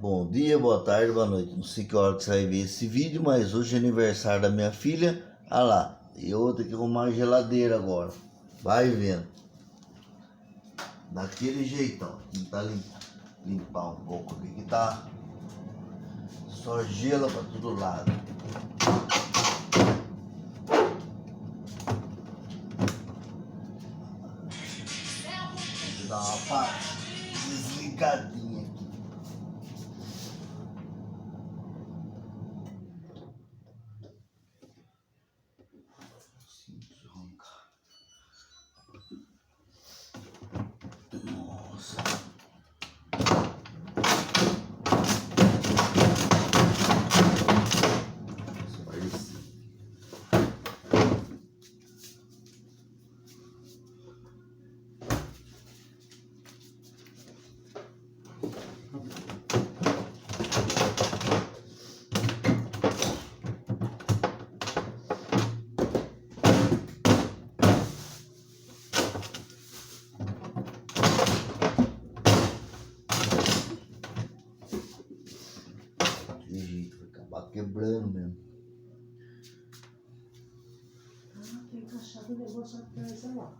Bom dia, boa tarde, boa noite. Não sei que hora que você vai ver esse vídeo, mas hoje é aniversário da minha filha. Ah lá, e eu vou ter que arrumar a geladeira agora. Vai vendo. Daquele jeitão. Tentar limpar um pouco aqui que tá só gelo pra todo lado. Vou dar uma desligadinha aqui. Nossa. De jeito, vai acabar quebrando mesmo. Ah, tem encaixado o negócio atrás, olha lá.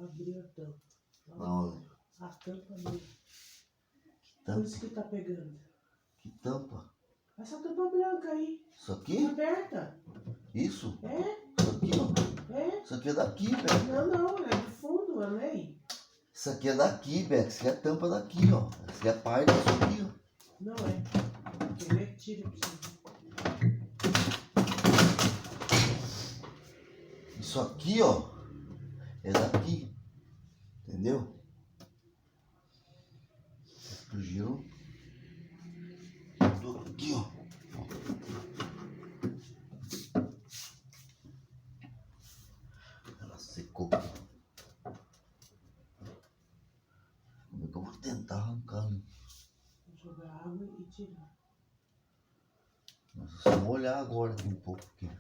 Abriu a tampa. Não. A tampa abriu. Tampa? Por isso que tá pegando. Que tampa? Essa tampa branca aí. Isso aqui? Aberta. Isso? É? Isso aqui, ó. É? Isso aqui é daqui, velho. Não, é do fundo, não é aí. Isso aqui é daqui, Beck. Isso aqui é a tampa daqui, ó. Isso aqui é a parte disso aqui, ó. Não é. Quer ver? Tira pra você ver. Isso aqui, ó, é daqui. Entendeu? O giro do aqui, ó. Ela secou. Como é que eu vou tentar arrancar? Né? Vou jogar água e tirar. Nossa, só molhar agora aqui um pouco. Aqui.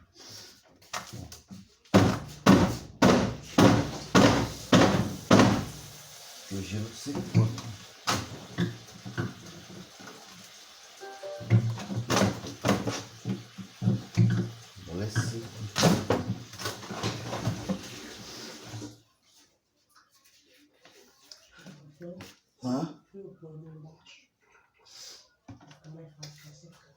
O giro secou. Amoleceu. Então, Hã? eu vou lá embaixo. Fica mais fácil pra secar.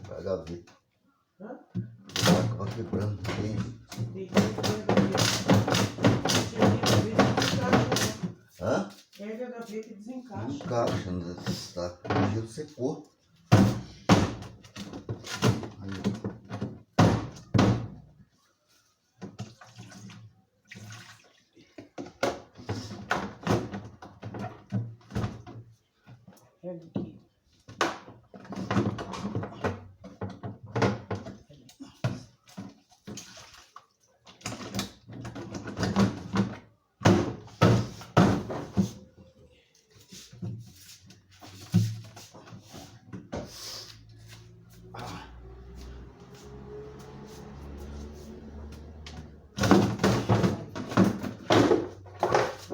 Pra gaveta. Hã? Acaba quebrando. Tem. Tem que ver a gaveta. Hã? Ergue a gaveta e desencaixa. Não encaixa, né? Tá. O giro secou. Aí. Ergue aqui.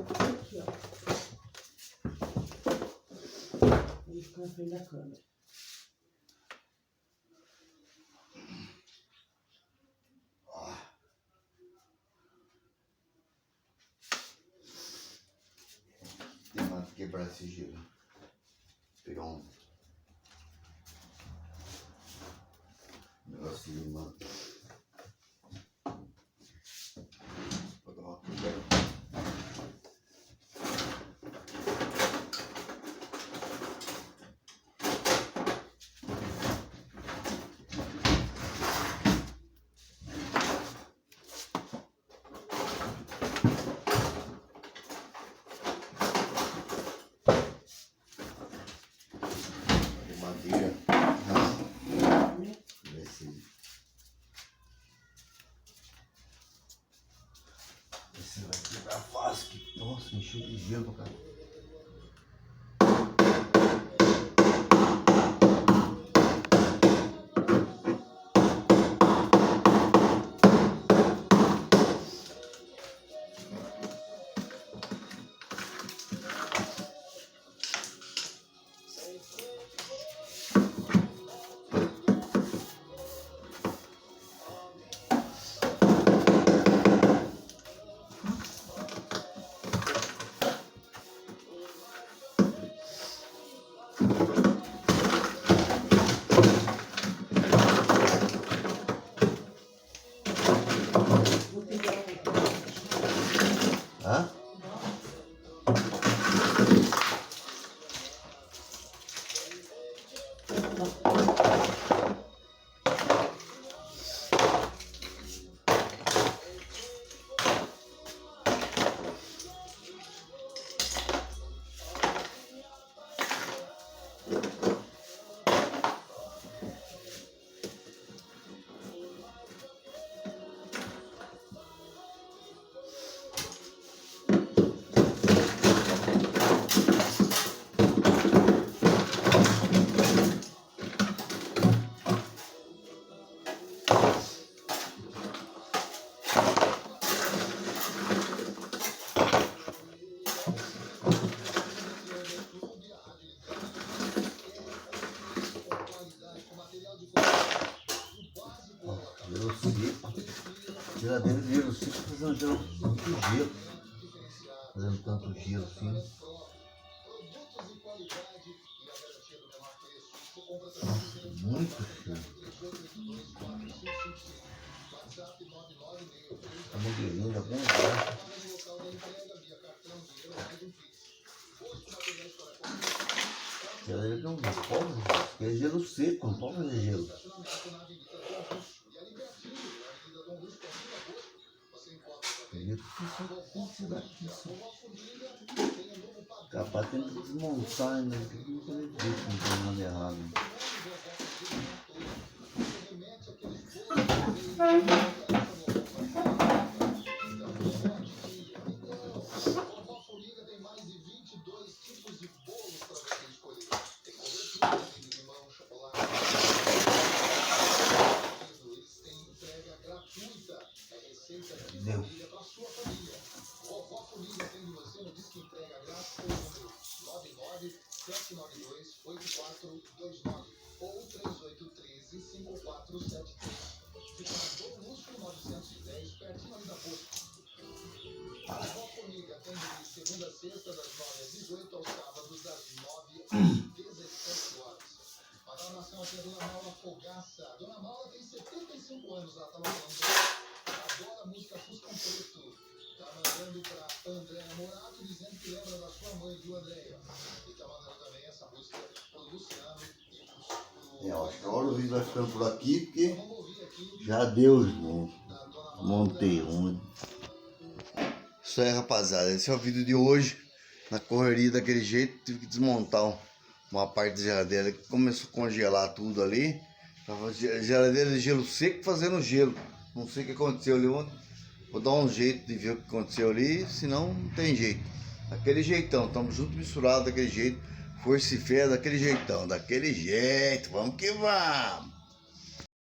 Aqui, ó. Ele fica na frente da câmera. Tem mais que quebrar esse giro. Vou pegar um negocinho, mano. Vou dar uma quebrada. cheio de gelo, cara. Vou pegar Hã? Gelo seco. Geladeira de gelo seco fazendo gelo, muito gelo. Fazendo tanto gelo assim. Muito cheio. Tá modelinho, tá bom lugar. Geladeira não pode, porque é gelo seco, não pode fazer gelo. Capaz tem que desmontar ainda, não acredito que não tem nada errado. Deu. Eu acho que agora o vídeo vai ficando por aqui, porque já deu, gente. Montei um. Isso aí, rapaziada, esse é o vídeo de hoje. Na correria daquele jeito, tive que desmontar uma parte da geladeira que começou a congelar tudo ali. Tava geladeira de gelo seco fazendo gelo. Não sei o que aconteceu ali ontem. Vou dar um jeito de ver o que aconteceu ali, senão não tem jeito. Daquele jeitão, estamos juntos misturados daquele jeito. Força e fé daquele jeitão, daquele jeito. Vamos que vamos.